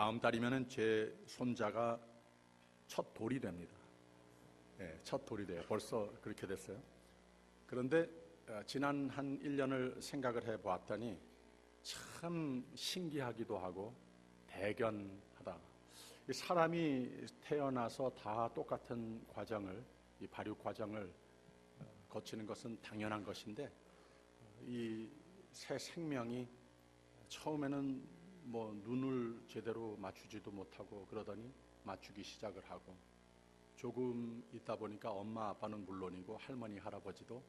다음 달이면은 제 손자가 첫 돌이 됩니다. 네, 첫 돌이 돼요. 벌써 그렇게 됐어요. 그런데 지난 한 1년을 생각을 해보았더니 참 신기하기도 하고 대견하다. 사람이 태어나서 다 똑같은 과정을, 이 발육 과정을 거치는 것은 당연한 것인데, 이 새 생명이 처음에는 뭐 눈을 제대로 맞추지도 못하고 그러더니 맞추기 시작을 하고, 조금 있다 보니까 엄마 아빠는 물론이고 할머니 할아버지도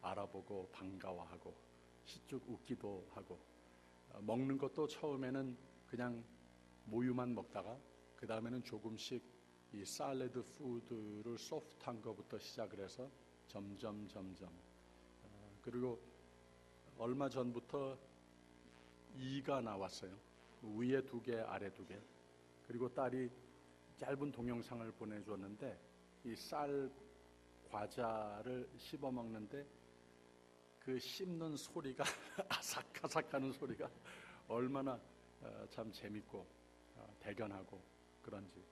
알아보고 반가워하고 시쭉 웃기도 하고, 먹는 것도 처음에는 그냥 모유만 먹다가 그 다음에는 조금씩 이 샐러드 푸드를 소프트한 것부터 시작을 해서 점점 그리고 얼마 전부터 이가 나왔어요. 위에 2개 아래 2개. 그리고 딸이 짧은 동영상을 보내줬는데 이 쌀 과자를 씹어 먹는데 그 씹는 소리가 아삭아삭하는 소리가 얼마나 참 재밌고 대견하고 그런지.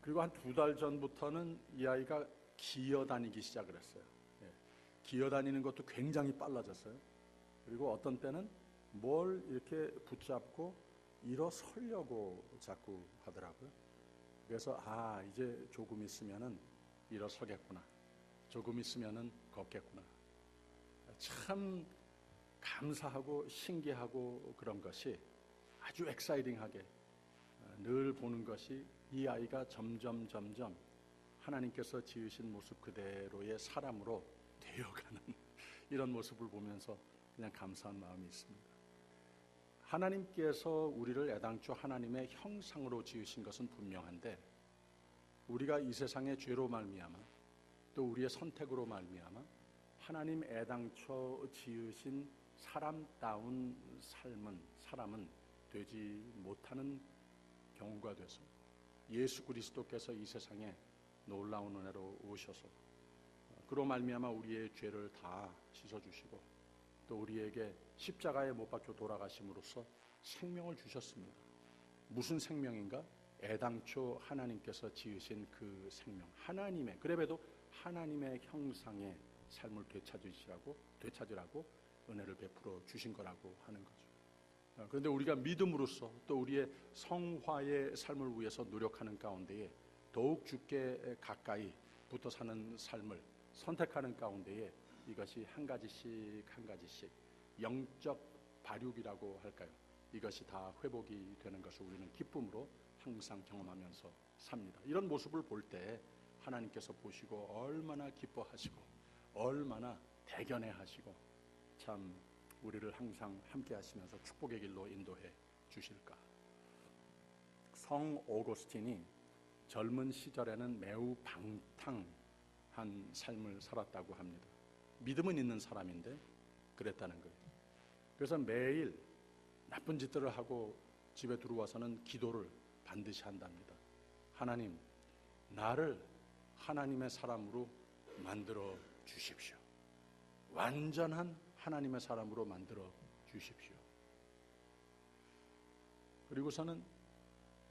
그리고 한 2달 전부터는 이 아이가 기어다니기 시작을 했어요. 기어다니는 것도 굉장히 빨라졌어요. 그리고 어떤 때는 뭘 이렇게 붙잡고 일어서려고 자꾸 하더라고요. 그래서 이제 조금 있으면은 일어서겠구나, 조금 있으면은 걷겠구나. 참 감사하고 신기하고 그런 것이 아주 엑사이팅하게 늘 보는 것이, 이 아이가 점점 하나님께서 지으신 모습 그대로의 사람으로 되어가는 이런 모습을 보면서 그냥 감사한 마음이 있습니다. 하나님께서 우리를 애당초 하나님의 형상으로 지으신 것은 분명한데, 우리가 이 세상의 죄로 말미암아 또 우리의 선택으로 말미암아 하나님 애당초 지으신 사람다운 사람은 되지 못하는 경우가 돼서 예수 그리스도께서 이 세상에 놀라운 은혜로 오셔서 그로 말미암아 우리의 죄를 다 씻어주시고 또 우리에게 십자가에 못 박혀 돌아가심으로써 생명을 주셨습니다. 무슨 생명인가? 애당초 하나님께서 지으신 그 생명, 하나님의, 그래도 하나님의 형상의 삶을 되찾으라고 은혜를 베풀어 주신 거라고 하는 거죠. 그런데 우리가 믿음으로써 또 우리의 성화의 삶을 위해서 노력하는 가운데에 더욱 주께 가까이 붙어 사는 삶을 선택하는 가운데에 이것이 한 가지씩 영적 발육이라고 할까요? 이것이 다 회복이 되는 것을 우리는 기쁨으로 항상 경험하면서 삽니다. 이런 모습을 볼 때 하나님께서 보시고 얼마나 기뻐하시고 얼마나 대견해 하시고 참 우리를 항상 함께 하시면서 축복의 길로 인도해 주실까. 성 오거스틴이 젊은 시절에는 매우 방탕한 삶을 살았다고 합니다. 믿음은 있는 사람인데 그랬다는 거예요. 그래서 매일 나쁜 짓들을 하고 집에 들어와서는 기도를 반드시 한답니다. 하나님, 나를 하나님의 사람으로 만들어 주십시오. 완전한 하나님의 사람으로 만들어 주십시오. 그리고서는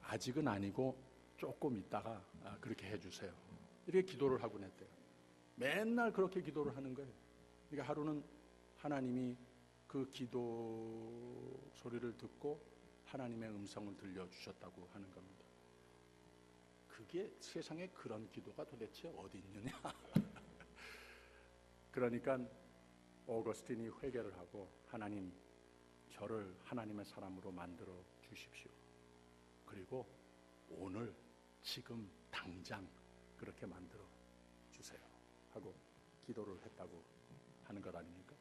아직은 아니고 조금 있다가 그렇게 해주세요. 이렇게 기도를 하곤 했대요. 맨날 그렇게 기도를 하는 거예요. 그러니까 하루는 하나님이 그 기도 소리를 듣고 하나님의 음성을 들려주셨다고 하는 겁니다. 그게 세상에 그런 기도가 도대체 어디 있느냐. 그러니까 오거스틴이 회개를 하고 하나님, 저를 하나님의 사람으로 만들어 주십시오. 그리고 오늘 지금 당장 그렇게 만들어 주세요 하고 기도를 했다고 하는 것 아닙니까?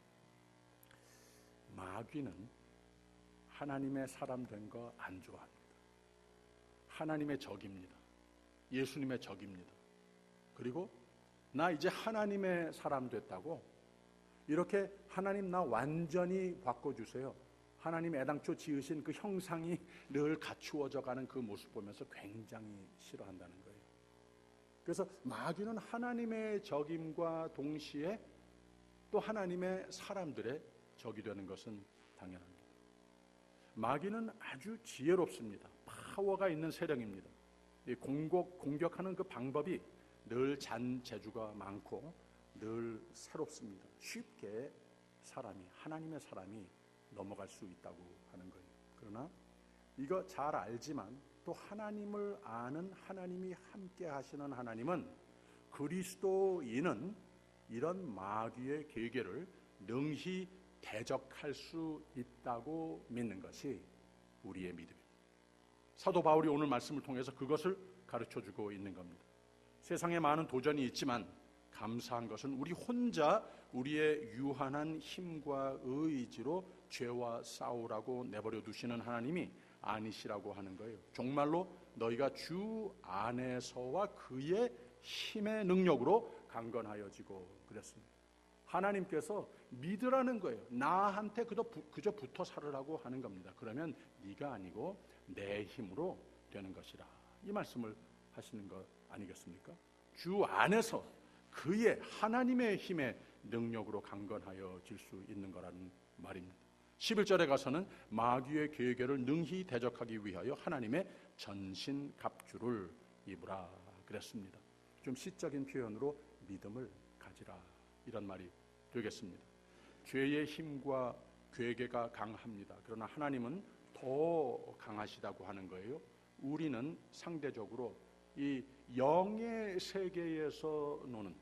마귀는 하나님의 사람 된 거 안 좋아합니다. 하나님의 적입니다. 예수님의 적입니다. 그리고 나 이제 하나님의 사람 됐다고, 이렇게 하나님 나 완전히 바꿔주세요, 하나님 애당초 지으신 그 형상이 늘 갖추어져 가는 그 모습 보면서 굉장히 싫어한다는 거예요. 그래서 마귀는 하나님의 적임과 동시에 또 하나님의 사람들의 적이 되는 것은 당연합니다. 마귀는 아주 지혜롭습니다. 파워가 있는 세력입니다. 공격하는 그 방법이 늘 잔재주가 많고 늘 새롭습니다. 쉽게 하나님의 사람이 넘어갈 수 있다고 하는 거예요. 그러나 이거 잘 알지만 또 하나님을 아는 하나님이 함께 하시는 하나님은 그리스도인은 이런 마귀의 계계를 능히 대적할 수 있다고 믿는 것이 우리의 믿음입니다. 사도 바울이 오늘 말씀을 통해서 그것을 가르쳐주고 있는 겁니다. 세상에 많은 도전이 있지만 감사한 것은 우리 혼자 우리의 유한한 힘과 의지로 죄와 싸우라고 내버려 두시는 하나님이 아니시라고 하는 거예요. 정말로 너희가 주 안에서와 그의 힘의 능력으로 강건하여지고 그랬습니다. 하나님께서 믿으라는 거예요. 나한테 그저 붙어 살으라고 하는 겁니다. 그러면 네가 아니고 내 힘으로 되는 것이라, 이 말씀을 하시는 것 아니겠습니까? 주 안에서 그의 하나님의 힘의 능력으로 강건하여질 수 있는 거라는 말입니다. 11절에 가서는 마귀의 계계를 능히 대적하기 위하여 하나님의 전신갑주를 입으라 그랬습니다. 좀 시적인 표현으로 믿음을 가지라, 이런 말이 되겠습니다. 죄의 힘과 괴계가 강합니다. 그러나 하나님은 더 강하시다고 하는 거예요. 우리는 상대적으로 이 영의 세계에서 노는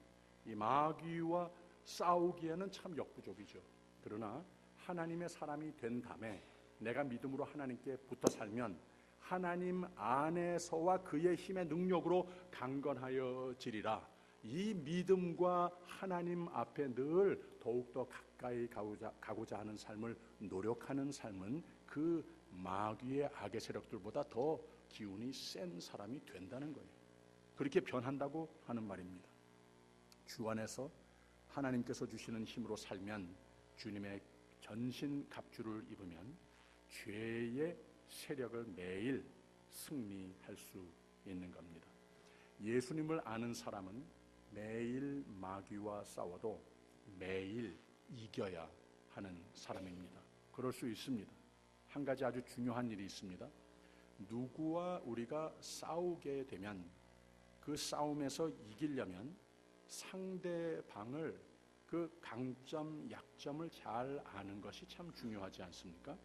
이 마귀와 싸우기에는 참 역부족이죠. 그러나 하나님의 사람이 된 다음에 내가 믿음으로 하나님께 붙어 살면 하나님 안에서와 그의 힘의 능력으로 강건하여지리라. 이 믿음과 하나님 앞에 늘 더욱더 가까이 가고자 하는 삶을 노력하는 삶은 그 마귀의 악의 세력들보다 더 기운이 센 사람이 된다는 거예요. 그렇게 변한다고 하는 말입니다. 주 안에서 하나님께서 주시는 힘으로 살면, 주님의 전신 갑주를 입으면 죄의 세력을 매일 승리할 수 있는 겁니다. 예수님을 아는 사람은 매일 마귀와 싸워도 매일 이겨야 하는 사람입니다. 그럴 수 있습니다. 한 가지 아주 중요한 일이 있습니다. 누구와 우리가 싸우게 되면 그 싸움에서 이기려면 상대방을 그 강점, 약점을 잘 아는 것이 참 중요하지 않습니까?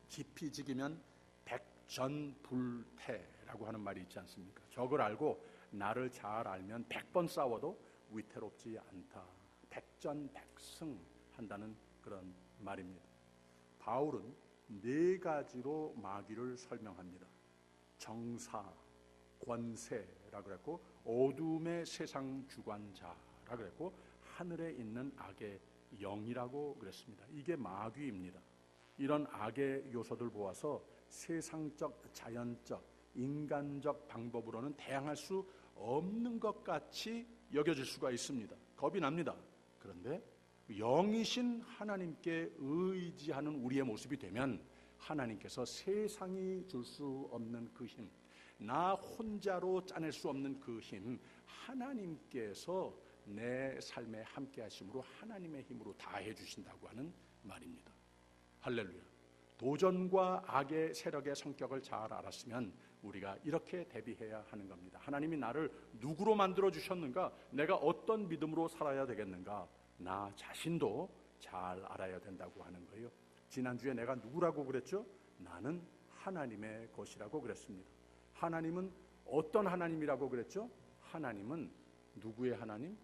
지피지기면 백전불태라고 하는 말이 있지 않습니까? 적을 알고 나를 잘 알면 100번 싸워도 위태롭지 않다. 백전백승 한다는 그런 말입니다. 바울은 4가지로 마귀를 설명합니다. 정사, 권세라고 그랬고, 어둠의 세상 주관자라고 그랬고, 하늘에 있는 악의 영이라고 그랬습니다. 이게 마귀입니다. 이런 악의 요소들 보아서 세상적, 자연적, 인간적 방법으로는 대항할 수 없는 것 같이 여겨질 수가 있습니다. 겁이 납니다. 그런데 영이신 하나님께 의지하는 우리의 모습이 되면 하나님께서 세상이 줄 수 없는 그 힘, 나 혼자로 짜낼 수 없는 그 힘, 하나님께서 내 삶에 함께 하심으로 하나님의 힘으로 다해 주신다고 하는 말입니다. 할렐루야. 도전과 악의 세력의 성격을 잘 알았으면 우리가 이렇게 대비해야 하는 겁니다. 하나님이 나를 누구로 만들어 주셨는가? 내가 어떤 믿음으로 살아야 되겠는가? 나 자신도 잘 알아야 된다고 하는 거예요. 지난주에 내가 누구라고 그랬죠? 나는 하나님의 것이라고 그랬습니다. 하나님은 어떤 하나님이라고 그랬죠? 하나님은 누구의 하나님?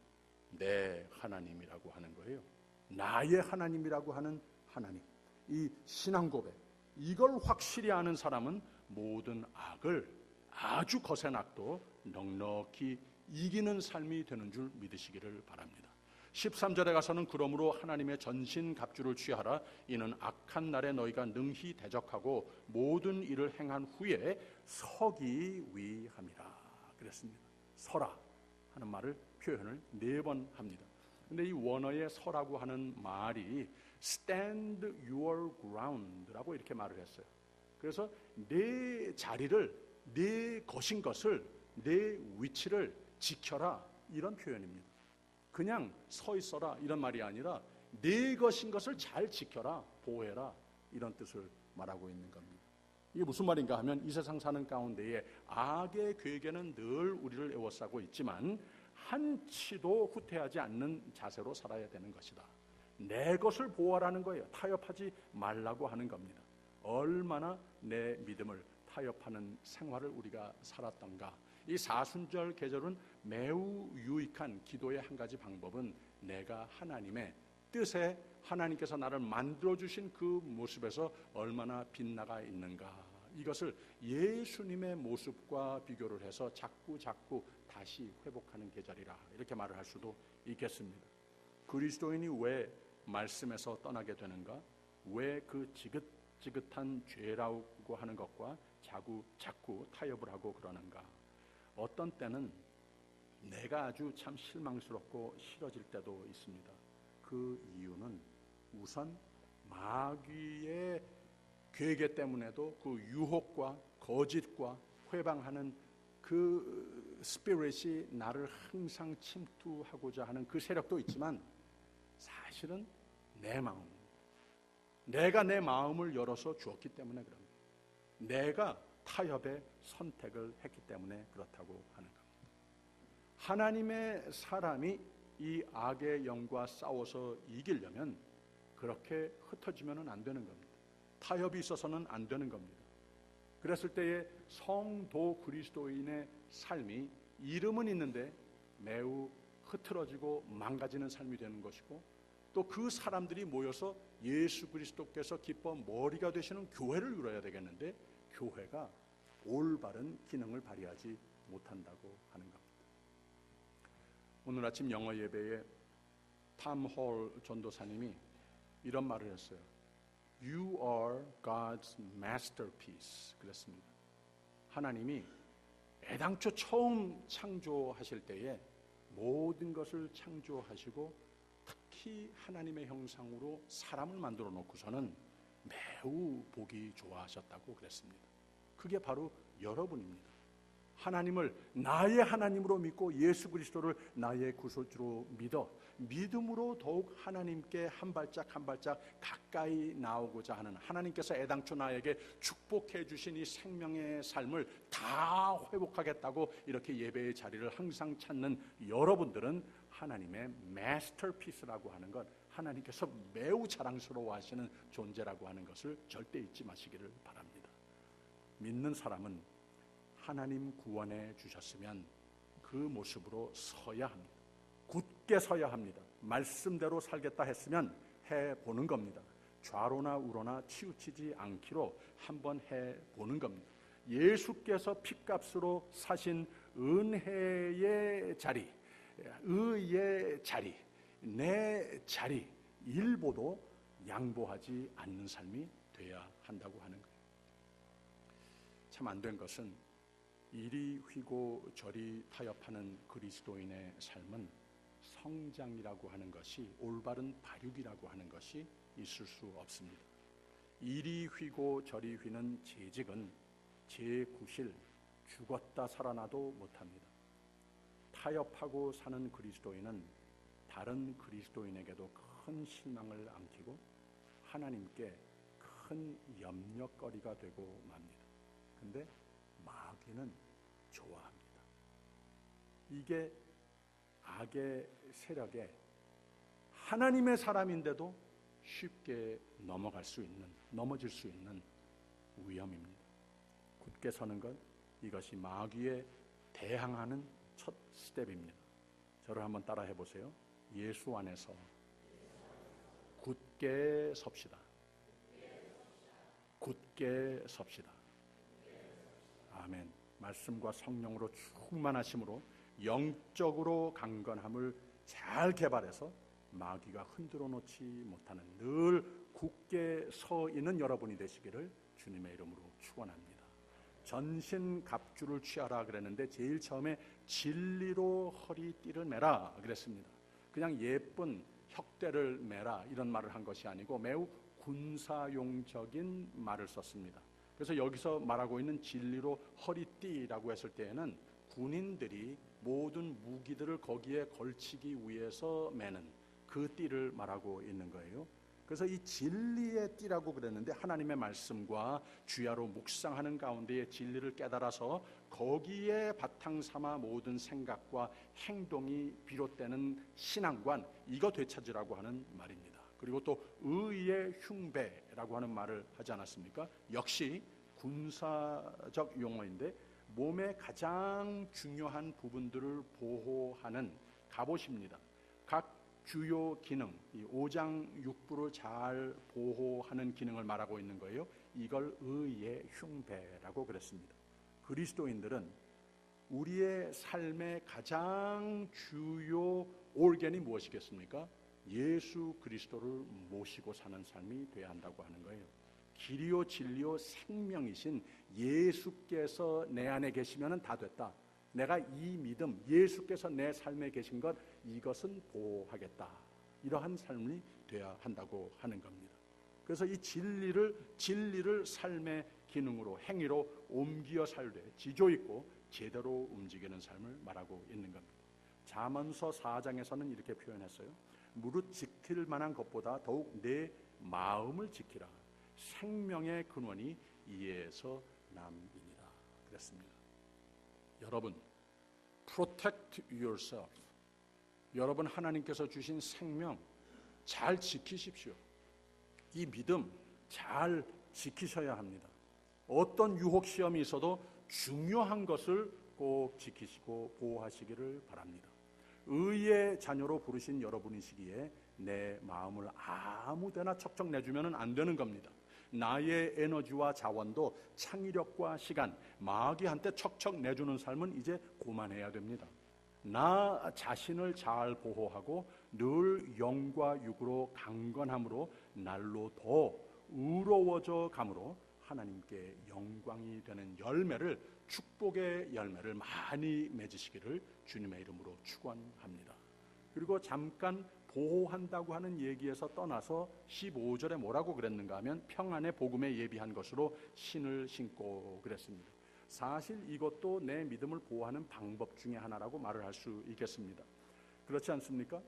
내 하나님이라고 하는 거예요. 나의 하나님이라고 하는 하나님. 이 신앙 고백, 이걸 확실히 아는 사람은 모든 악을, 아주 거센 악도 넉넉히 이기는 삶이 되는 줄 믿으시기를 바랍니다. 13절에 가서는 그러므로 하나님의 전신 갑주를 취하라. 이는 악한 날에 너희가 능히 대적하고 모든 일을 행한 후에 서기 위함이라 그랬습니다. 서라 하는 말을 표현을 4번 합니다. 근데 이 원어의 서라고 하는 말이 stand your ground라고 이렇게 말을 했어요. 그래서 내 자리를, 내 것인 것을, 내 위치를 지켜라, 이런 표현입니다. 그냥 서 있어라 이런 말이 아니라 내 것인 것을 잘 지켜라, 보호해라, 이런 뜻을 말하고 있는 겁니다. 이게 무슨 말인가 하면 이 세상 사는 가운데에 악의 괴계는 늘 우리를 에워싸고 있지만 한치도 후퇴하지 않는 자세로 살아야 되는 것이다. 내 것을 보호하라는 거예요. 타협하지 말라고 하는 겁니다. 얼마나 내 믿음을 타협하는 생활을 우리가 살았던가. 이 사순절 계절은 매우 유익한 기도의 한 가지 방법은 내가 하나님의 뜻에 하나님께서 나를 만들어주신 그 모습에서 얼마나 빛나가 있는가, 이것을 예수님의 모습과 비교를 해서 자꾸 다시 회복하는 계절이라 이렇게 말을 할 수도 있겠습니다. 그리스도인이 왜 말씀에서 떠나게 되는가? 왜 그 지긋지긋한 죄라고 하는 것과 자꾸 타협을 하고 그러는가? 어떤 때는 내가 아주 참 실망스럽고 싫어질 때도 있습니다. 그 이유는 우선 마귀의 괴계 때문에도 그 유혹과 거짓과 회방하는 그 스피릿이 나를 항상 침투하고자 하는 그 세력도 있지만 사실은 내 마음, 내가 내 마음을 열어서 주었기 때문에 그럽니다. 내가 타협의 선택을 했기 때문에 그렇다고 하는 겁니다. 하나님의 사람이 이 악의 영과 싸워서 이기려면 그렇게 흩어지면 안 되는 겁니다. 타협이 있어서는 안 되는 겁니다. 그랬을 때에 성도 그리스도인의 삶이 이름은 있는데 매우 흐트러지고 망가지는 삶이 되는 것이고, 또 그 사람들이 모여서 예수 그리스도께서 기뻐 머리가 되시는 교회를 이뤄야 되겠는데 교회가 올바른 기능을 발휘하지 못한다고 하는 겁니다. 오늘 아침 영어 예배에 탐 홀 전도사님이 이런 말을 했어요. You are God's masterpiece. 그랬습니다. 하나님이 애당초 처음 창조하실 때에 모든 것을 창조하시고 특히 하나님의 형상으로 사람을 만들어 놓고서는 매우 보기 좋아하셨다고 그랬습니다. 그게 바로 여러분입니다. 하나님을 나의 하나님으로 믿고 예수 그리스도를 나의 구속주로 믿음으로 더욱 하나님께 한 발짝 가까이 나오고자 하는, 하나님께서 애당초 나에게 축복해 주신 이 생명의 삶을 다 회복하겠다고 이렇게 예배의 자리를 항상 찾는 여러분들은 하나님의 마스터피스라고 하는 것, 하나님께서 매우 자랑스러워하시는 존재라고 하는 것을 절대 잊지 마시기를 바랍니다. 믿는 사람은 하나님 구원해 주셨으면 그 모습으로 서야 합니다. 굳게 서야 합니다. 말씀대로 살겠다 했으면 해보는 겁니다. 좌로나 우로나 치우치지 않기로 한번 해보는 겁니다. 예수께서 핏값으로 사신 은혜의 자리, 의의 자리, 내 자리 일보도 양보하지 않는 삶이 돼야 한다고 하는 거예요. 참 안 된 것은 이리 휘고 저리 타협하는 그리스도인의 삶은 성장이라고 하는 것이, 올바른 발육이라고 하는 것이 있을 수 없습니다. 이리 휘고 저리 휘는 재직은 제9실 죽었다 살아나도 못합니다. 타협하고 사는 그리스도인은 다른 그리스도인에게도 큰 실망을 안기고 하나님께 큰 염려거리가 되고 맙니다. 근데 마귀는 좋아합니다. 이게 악의 세력에 하나님의 사람인데도 쉽게 넘어질 수 있는 위험입니다. 굳게 서는 것, 이것이 마귀에 대항하는 첫 스텝입니다. 저를 한번 따라 해보세요. 예수 안에서 굳게 섭시다. 굳게 섭시다. 아멘. 말씀과 성령으로 충만하심으로 영적으로 강건함을 잘 개발해서 마귀가 흔들어 놓지 못하는 늘 굳게 서 있는 여러분이 되시기를 주님의 이름으로 축원합니다. 전신갑주를 취하라 그랬는데 제일 처음에 진리로 허리띠를 매라 그랬습니다. 그냥 예쁜 혁대를 매라 이런 말을 한 것이 아니고 매우 군사용적인 말을 썼습니다. 그래서 여기서 말하고 있는 진리로 허리띠라고 했을 때에는 군인들이 모든 무기들을 거기에 걸치기 위해서 매는 그 띠를 말하고 있는 거예요. 그래서 이 진리의 띠라고 그랬는데 하나님의 말씀과 주야로 묵상하는 가운데에 진리를 깨달아서 거기에 바탕 삼아 모든 생각과 행동이 비롯되는 신앙관, 이거 되찾으라고 하는 말입니다. 그리고 또 의의 흉배라고 하는 말을 하지 않았습니까? 역시 군사적 용어인데 몸의 가장 중요한 부분들을 보호하는 갑옷입니다. 각 주요 기능, 이 오장육부를 잘 보호하는 기능을 말하고 있는 거예요. 이걸 의의 흉배라고 그랬습니다. 그리스도인들은 우리의 삶의 가장 주요 올겐이 무엇이겠습니까? 예수 그리스도를 모시고 사는 삶이 되어야 한다고 하는 거예요. 길이요 진리요 생명이신 예수께서 내 안에 계시면 다 됐다. 내가 이 믿음, 예수께서 내 삶에 계신 것, 이것은 보호하겠다. 이러한 삶이 되어야 한다고 하는 겁니다. 그래서 이 진리를 삶의 기능으로, 행위로 옮겨 살되 지조 있고 제대로 움직이는 삶을 말하고 있는 겁니다. 잠언서 4장에서는 이렇게 표현했어요. 무릇 지킬 만한 것보다 더욱 내 마음을 지키라. 생명의 근원이 이에서 남이니라. 그랬습니다. 여러분, protect yourself. 여러분 하나님께서 주신 생명 잘 지키십시오. 이 믿음 잘 지키셔야 합니다. 어떤 유혹 시험이 있어도 중요한 것을 꼭 지키시고 보호하시기를 바랍니다. 의의 자녀로 부르신 여러분이시기에 내 마음을 아무데나 척척 내주면 안 되는 겁니다. 나의 에너지와 자원도 창의력과 시간, 마귀한테 척척 내주는 삶은 이제 그만해야 됩니다. 나 자신을 잘 보호하고 늘 영과 육으로 강건함으로 날로 더 의로워져 감으로 하나님께 영광이 되는 열매를, 축복의 열매를 많이 맺으시기를 주님의 이름으로 축원합니다. 그리고 잠깐 보호한다고 하는 얘기에서 떠나서 15절에 뭐라고 그랬는가 하면 평안의 복음에 예비한 것으로 신을 신고 그랬습니다. 사실 이것도 내 믿음을 보호하는 방법 중에 하나라고 말을 할 수 있겠습니다. 그렇지 않습니까?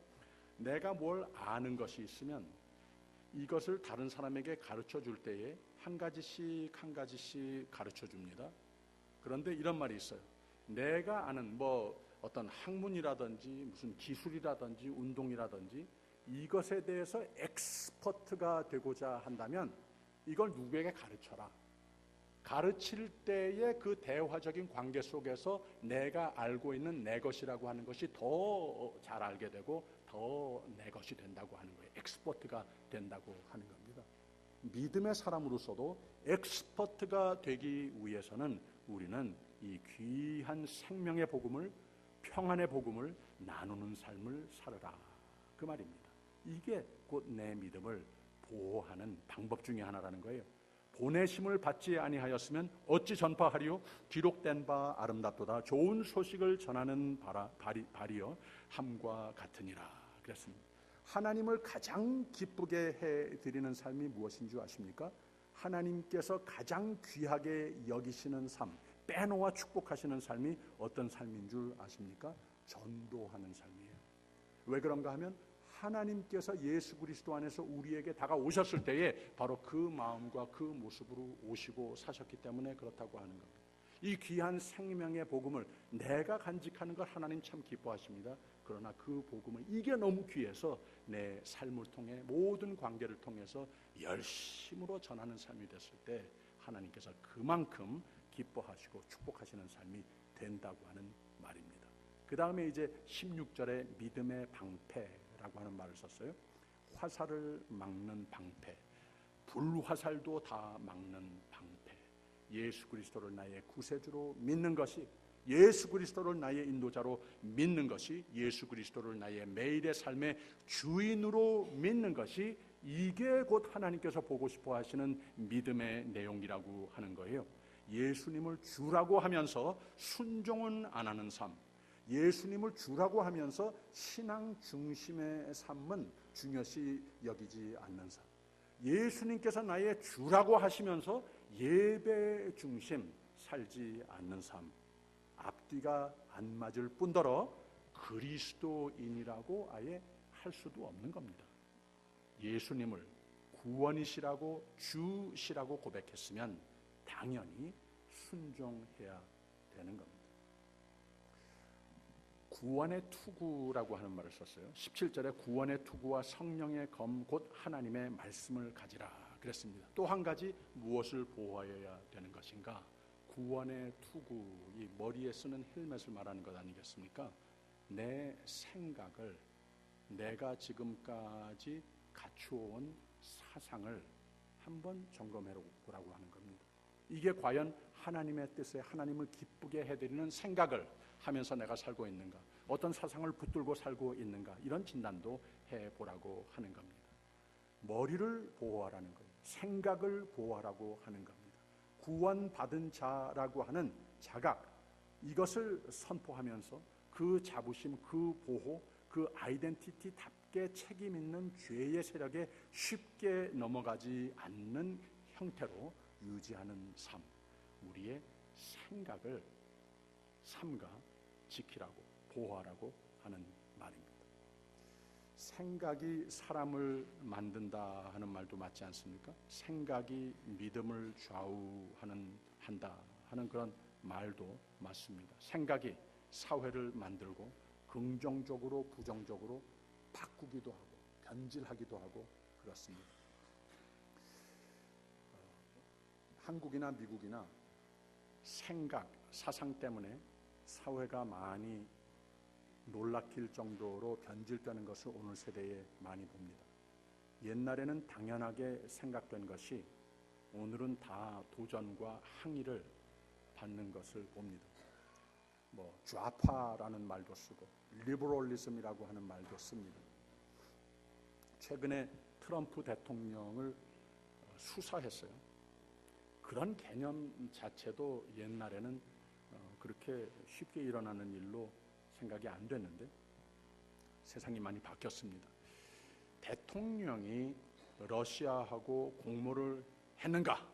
내가 뭘 아는 것이 있으면 이것을 다른 사람에게 가르쳐 줄 때에 한 가지씩 가르쳐 줍니다. 그런데 이런 말이 있어요. 내가 아는 어떤 학문이라든지 무슨 기술이라든지 운동이라든지 이것에 대해서 엑스퍼트가 되고자 한다면 이걸 누구에게 가르쳐라. 가르칠 때의 그 대화적인 관계 속에서 내가 알고 있는 내 것이라고 하는 것이 더 잘 알게 되고 더 내 것이 된다고 하는 거예요. 엑스퍼트가 된다고 하는 겁니다. 믿음의 사람으로서도 엑스퍼트가 되기 위해서는 우리는 이 귀한 생명의 복음을, 평안의 복음을 나누는 삶을 살아라, 그 말입니다. 이게 곧 내 믿음을 보호하는 방법 중에 하나라는 거예요. 보내심을 받지 아니하였으면 어찌 전파하리요? 기록된 바 아름답도다. 좋은 소식을 전하는 발이여 함과 같으니라 그랬습니다. 하나님을 가장 기쁘게 해드리는 삶이 무엇인 줄 아십니까? 하나님께서 가장 귀하게 여기시는 삶, 빼놓아 축복하시는 삶이 어떤 삶인 줄 아십니까? 전도하는 삶이에요. 왜 그런가 하면 하나님께서 예수 그리스도 안에서 우리에게 다가오셨을 때에 바로 그 마음과 그 모습으로 오시고 사셨기 때문에 그렇다고 하는 겁니다. 이 귀한 생명의 복음을 내가 간직하는 걸 하나님 참 기뻐하십니다. 그러나 그 복음은 이게 너무 귀해서 내 삶을 통해 모든 관계를 통해서 열심으로 전하는 삶이 됐을 때 하나님께서 그만큼 기뻐하시고 축복하시는 삶이 된다고 하는 말입니다. 그 다음에 이제 16절에 믿음의 방패라고 하는 말을 썼어요. 화살을 막는 방패, 불화살도 다 막는 방패. 예수 그리스도를 나의 구세주로 믿는 것이, 예수 그리스도를 나의 인도자로 믿는 것이, 예수 그리스도를 나의 매일의 삶의 주인으로 믿는 것이, 이게 곧 하나님께서 보고 싶어 하시는 믿음의 내용이라고 하는 거예요. 예수님을 주라고 하면서 순종은 안 하는 삶, 예수님을 주라고 하면서 신앙 중심의 삶은 중요시 여기지 않는 삶, 예수님께서 나의 주라고 하시면서 예배 중심 살지 않는 삶, 앞뒤가 안 맞을 뿐더러 그리스도인이라고 아예 할 수도 없는 겁니다. 예수님을 구원이시라고 주시라고 고백했으면 당연히 순종해야 되는 겁니다. 구원의 투구라고 하는 말을 썼어요. 17절에 구원의 투구와 성령의 검 곧 하나님의 말씀을 가지라 그랬습니다. 또 한 가지 무엇을 보호하여야 되는 것인가? 구원의 투구, 이 머리에 쓰는 헬멧을 말하는 것 아니겠습니까? 내 생각을, 내가 지금까지 갖추어온 사상을 한번 점검해 보라고 하는 겁니다. 이게 과연 하나님의 뜻에 하나님을 기쁘게 해드리는 생각을 하면서 내가 살고 있는가, 어떤 사상을 붙들고 살고 있는가, 이런 진단도 해보라고 하는 겁니다. 머리를 보호하라는 거예요. 생각을 보호하라고 하는 겁니다. 구원받은 자라고 하는 자각, 이것을 선포하면서 그 자부심, 그 보호, 그 아이덴티티답게 책임 있는 죄의 세력에 쉽게 넘어가지 않는 형태로 유지하는 삶, 우리의 생각을 삼가 지키라고, 보호하라고 하는 말입니다. 생각이 사람을 만든다 하는 말도 맞지 않습니까? 생각이 믿음을 한다 하는 그런 말도 맞습니다. 생각이 사회를 만들고 긍정적으로 부정적으로 바꾸기도 하고 변질하기도 하고 그렇습니다. 한국이나 미국이나 생각, 사상 때문에 사회가 많이 놀라킬 정도로 변질되는 것을 오늘 세대에 많이 봅니다. 옛날에는 당연하게 생각된 것이 오늘은 다 도전과 항의를 받는 것을 봅니다. 좌파라는 말도 쓰고 리버럴리즘이라고 하는 말도 씁니다. 최근에 트럼프 대통령을 수사했어요. 그런 개념 자체도 옛날에는 그렇게 쉽게 일어나는 일로 생각이 안 됐는데 세상이 많이 바뀌었습니다. 대통령이 러시아하고 공모를 했는가?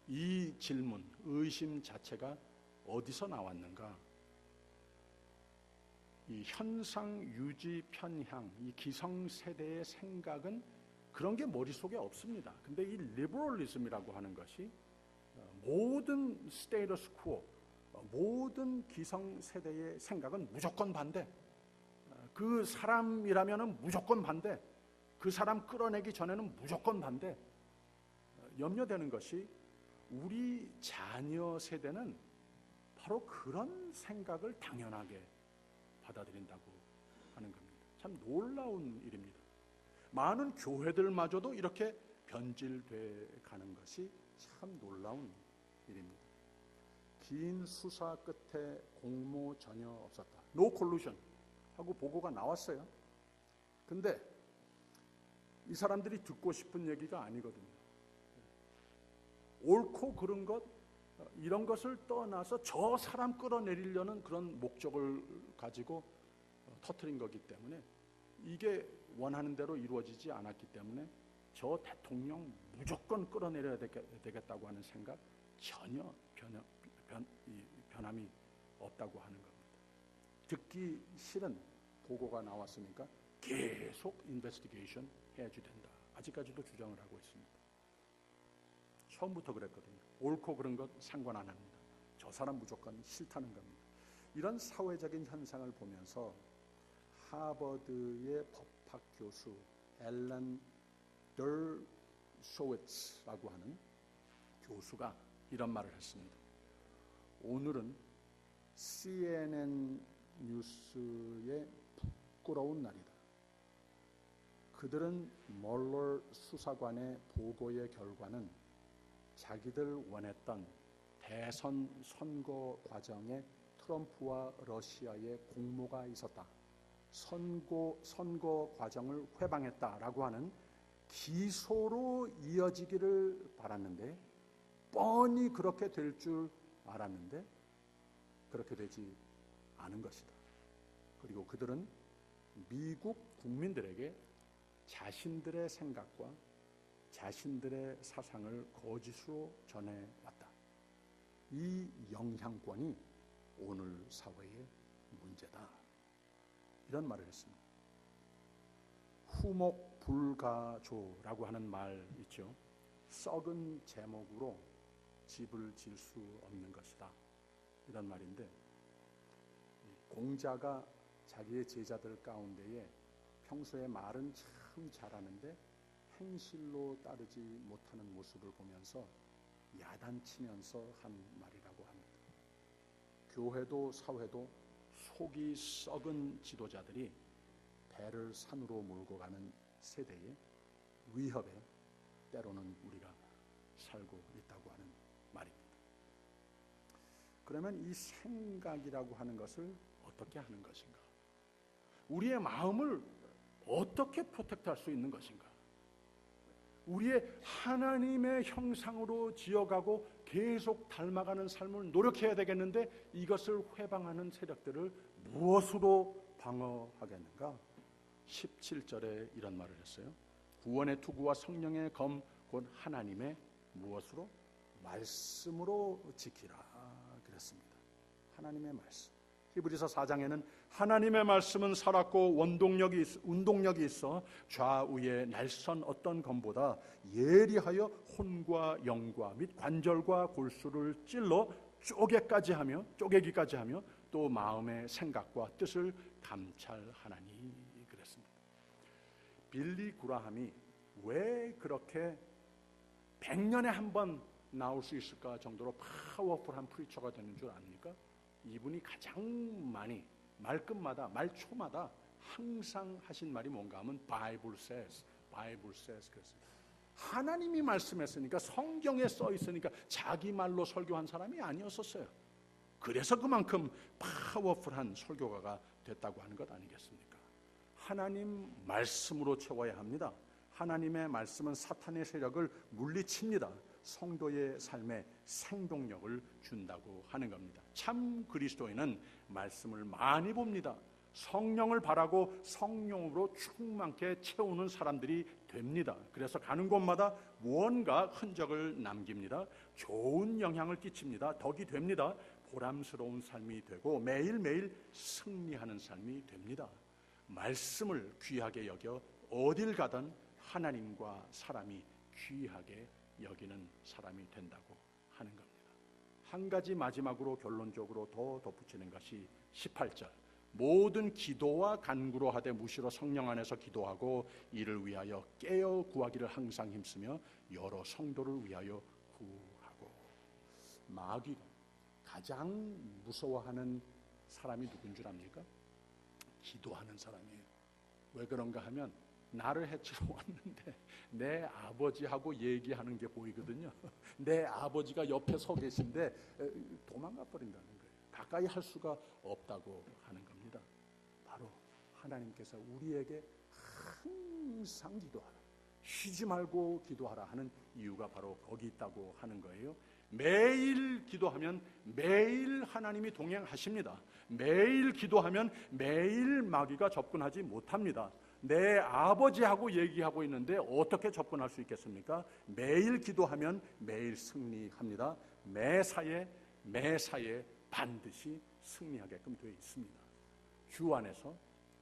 이 질문, 의심 자체가 어디서 나왔는가? 이 현상 유지 편향, 이 기성세대의 생각은 그런 게 머릿속에 없습니다. 근데 이 리버럴리즘이라고 하는 것이 모든 스테이터스 퀘어, 모든 기성세대의 생각은 무조건 반대. 그 사람이라면 무조건 반대. 그 사람 끌어내기 전에는 무조건 반대. 염려되는 것이 우리 자녀 세대는 바로 그런 생각을 당연하게 받아들인다고 하는 겁니다. 참 놀라운 일입니다. 많은 교회들마저도 이렇게 변질돼 가는 것이 참 놀라운 일입니다. 긴 수사 끝에 공모 전혀 없었다. No collusion 하고 보고가 나왔어요. 근데 이 사람들이 듣고 싶은 얘기가 아니거든요. 옳고 그른 것, 이런 것을 떠나서 저 사람 끌어내리려는 그런 목적을 가지고 터뜨린 거기 때문에 이게 원하는 대로 이루어지지 않았기 때문에 저 대통령 무조건 끌어내려야 되겠다고 하는 생각 전혀 변함이 없다고 하는 겁니다. 듣기 싫은 보고가 나왔으니까 계속 인베스티게이션 해야지 된다. 아직까지도 주장을 하고 있습니다. 처음부터 그랬거든요. 옳고 그른 것 상관 안 합니다. 저 사람 무조건 싫다는 겁니다. 이런 사회적인 현상을 보면서 하버드의 법학 교수 앨런 더쇼위츠라고 하는 교수가 이런 말을 했습니다. 오늘은 CNN 뉴스의 부끄러운 날이다. 그들은 멀러 수사관의 보고의 결과는 자기들 원했던 대선 선거 과정에 트럼프와 러시아의 공모가 있었다. 선거 과정을 회방했다라고 하는 기소로 이어지기를 바랐는데 뻔히 그렇게 될 줄 알았는데 그렇게 되지 않은 것이다. 그리고 그들은 미국 국민들에게 자신들의 생각과 자신들의 사상을 거짓으로 전해왔다. 이 영향권이 오늘 사회의 문제다. 이런 말을 했습니다. 후목 불가조라고 하는 말 있죠. 썩은 제목으로 집을 질 수 없는 것이다, 이런 말인데, 공자가 자기의 제자들 가운데에 평소에 말은 참 잘하는데 행실로 따르지 못하는 모습을 보면서 야단치면서 한 말이라고 합니다. 교회도 사회도 속이 썩은 지도자들이 배를 산으로 몰고 가는 세대의 위협에 때로는 우리가 살고 있다고 하는 말입니다. 그러면 이 생각이라고 하는 것을 어떻게 하는 것인가? 우리의 마음을 어떻게 프로텍트할 수 있는 것인가? 우리의 하나님의 형상으로 지어가고 계속 닮아가는 삶을 노력해야 되겠는데, 이것을 회방하는 세력들을 무엇으로 방어하겠는가? 17절에 이런 말을 했어요. 구원의 투구와 성령의 검 곧 하나님의 무엇으로? 말씀으로 지키라 그랬습니다. 하나님의 말씀. 히브리서 4장에는 하나님의 말씀은 살았고 운동력이 있어 좌우의 날선 어떤 검보다 예리하여 혼과 영과 및 관절과 골수를 찔러 쪼개기까지 하며 또 마음의 생각과 뜻을 감찰하나니 그랬습니다. 빌리 그라함이 왜 그렇게 100년에 한 번 나올 수 있을까 정도로 파워풀한 프리처가 되는 줄 아닙니까? 이분이 가장 많이 말끝마다 말초마다 항상 하신 말이 뭔가 하면 Bible says 그랬습니다. 하나님이 말씀했으니까, 성경에 써 있으니까 자기 말로 설교한 사람이 아니었었어요. 그래서 그만큼 파워풀한 설교가가 됐다고 하는 것 아니겠습니까? 하나님 말씀으로 채워야 합니다. 하나님의 말씀은 사탄의 세력을 물리칩니다. 성도의 삶에 생동력을 준다고 하는 겁니다. 참 그리스도인은 말씀을 많이 봅니다. 성령을 바라고 성령으로 충만케 채우는 사람들이 됩니다. 그래서 가는 곳마다 무언가 흔적을 남깁니다. 좋은 영향을 끼칩니다. 덕이 됩니다. 보람스러운 삶이 되고 매일매일 승리하는 삶이 됩니다. 말씀을 귀하게 여겨 어딜 가든 하나님과 사람이 귀하게 여기는 사람이 된다고 하는 겁니다. 한 가지 마지막으로 결론적으로 더 덧붙이는 것이 18절. 모든 기도와 간구로 하되 무시로 성령 안에서 기도하고 이를 위하여 깨어 구하기를 항상 힘쓰며 여러 성도를 위하여 구하고. 마귀가 가장 무서워하는 사람이 누군 줄 압니까? 기도하는 사람이에요. 왜 그런가 하면 나를 해치러 왔는데 내 아버지하고 얘기하는 게 보이거든요. 내 아버지가 옆에 서 계신데 도망가 버린다는 거예요. 가까이 할 수가 없다고 하는 겁니다. 바로 하나님께서 우리에게 항상 기도하라, 쉬지 말고 기도하라 하는 이유가 바로 거기 있다고 하는 거예요. 매일 기도하면 매일 하나님이 동행하십니다. 매일 기도하면 매일 마귀가 접근하지 못합니다. 내 아버지하고 얘기하고 있는데 어떻게 접근할 수 있겠습니까? 매일 기도하면 매일 승리합니다. 매사에 반드시 승리하게끔 되어 있습니다. 주 안에서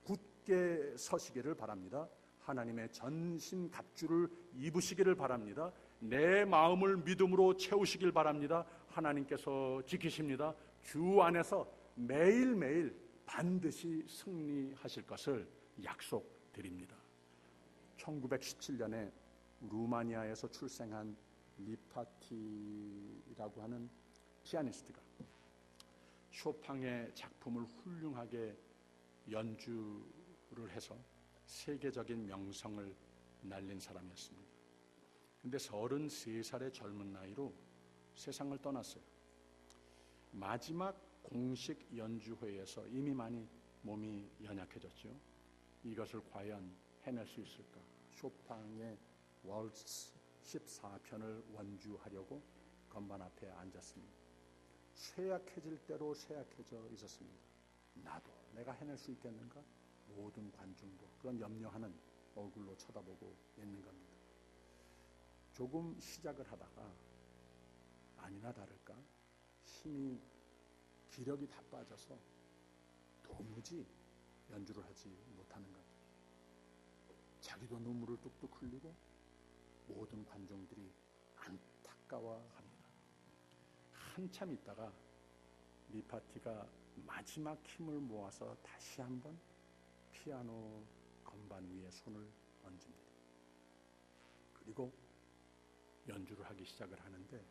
굳게 서시기를 바랍니다. 하나님의 전신 갑주를 입으시기를 바랍니다. 내 마음을 믿음으로 채우시길 바랍니다. 하나님께서 지키십니다. 주 안에서 매일매일 반드시 승리하실 것을 약속드립니다. 1917년에 루마니아에서 출생한 리파티라고 하는 피아니스트가 쇼팽의 작품을 훌륭하게 연주를 해서 세계적인 명성을 날린 사람이었습니다. 근데 33살의 젊은 나이로 세상을 떠났어요. 마지막 공식 연주회에서 이미 많이 몸이 연약해졌죠. 이것을 과연 해낼 수 있을까? 쇼팽의 월츠 14편을 원주하려고 건반 앞에 앉았습니다. 쇠약해질 대로 쇠약해져 있었습니다. 나도 내가 해낼 수 있겠는가? 모든 관중도 그런 염려하는 얼굴로 쳐다보고 있는 겁니다. 조금 시작을 하다가 아니나 다를까 힘이 기력이 다 빠져서 도무지 연주를 하지 못하는 겁니다. 자기도 눈물을 뚝뚝 흘리고 모든 관중들이 안타까워합니다. 한참 있다가 리파티가 마지막 힘을 모아서 다시 한번 피아노 건반 위에 손을 얹습니다. 그리고 연주를 하기 시작을 하는데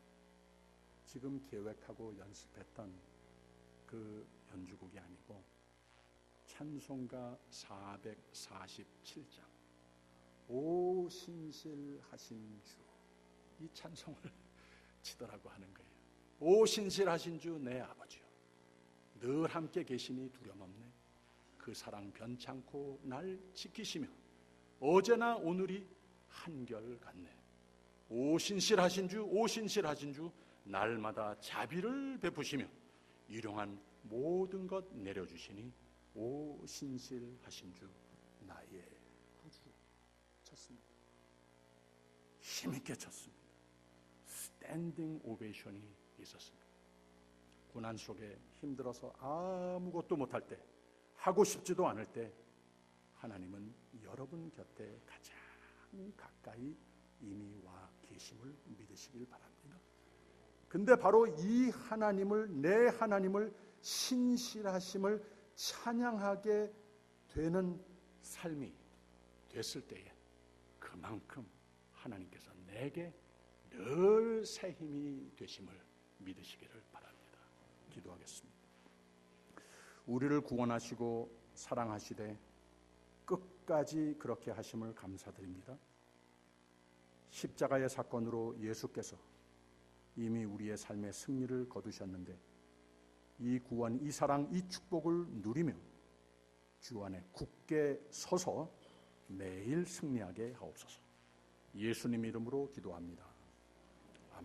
지금 계획하고 연습했던 그 연주곡이 아니고 찬송가 447장 오 신실하신 주, 이 찬송을 치더라고 하는 거예요. 오 신실하신 주 내 아버지요, 늘 함께 계시니 두려움없네. 그 사랑 변찮고 날 지키시며 어제나 오늘이 한결같네. 오 신실하신 주, 오 신실하신 주, 날마다 자비를 베푸시며 일용한 모든 것 내려주시니 오 신실하신 주 나의 구주. 쳤습니다. 힘있게 쳤습니다. 스탠딩 오베이션이 있었습니다. 고난 속에 힘들어서 아무것도 못할 때, 하고 싶지도 않을 때 하나님은 여러분 곁에 가장 가까이 이미 와 계심을 믿으시길 바랍니다. 근데 바로 이 하나님을, 내 하나님을 신실하심을 찬양하게 되는 삶이 됐을 때에 그만큼 하나님께서 내게 늘 새 힘이 되심을 믿으시기를 바랍니다. 기도하겠습니다. 우리를 구원하시고 사랑하시되 끝까지 그렇게 하심을 감사드립니다. 십자가의 사건으로 예수께서 이미 우리의 삶의 승리를 거두셨는데 이 구원, 이 사랑, 이 축복을 누리며 주 안에 굳게 서서 매일 승리하게 하옵소서. 예수님 이름으로 기도합니다.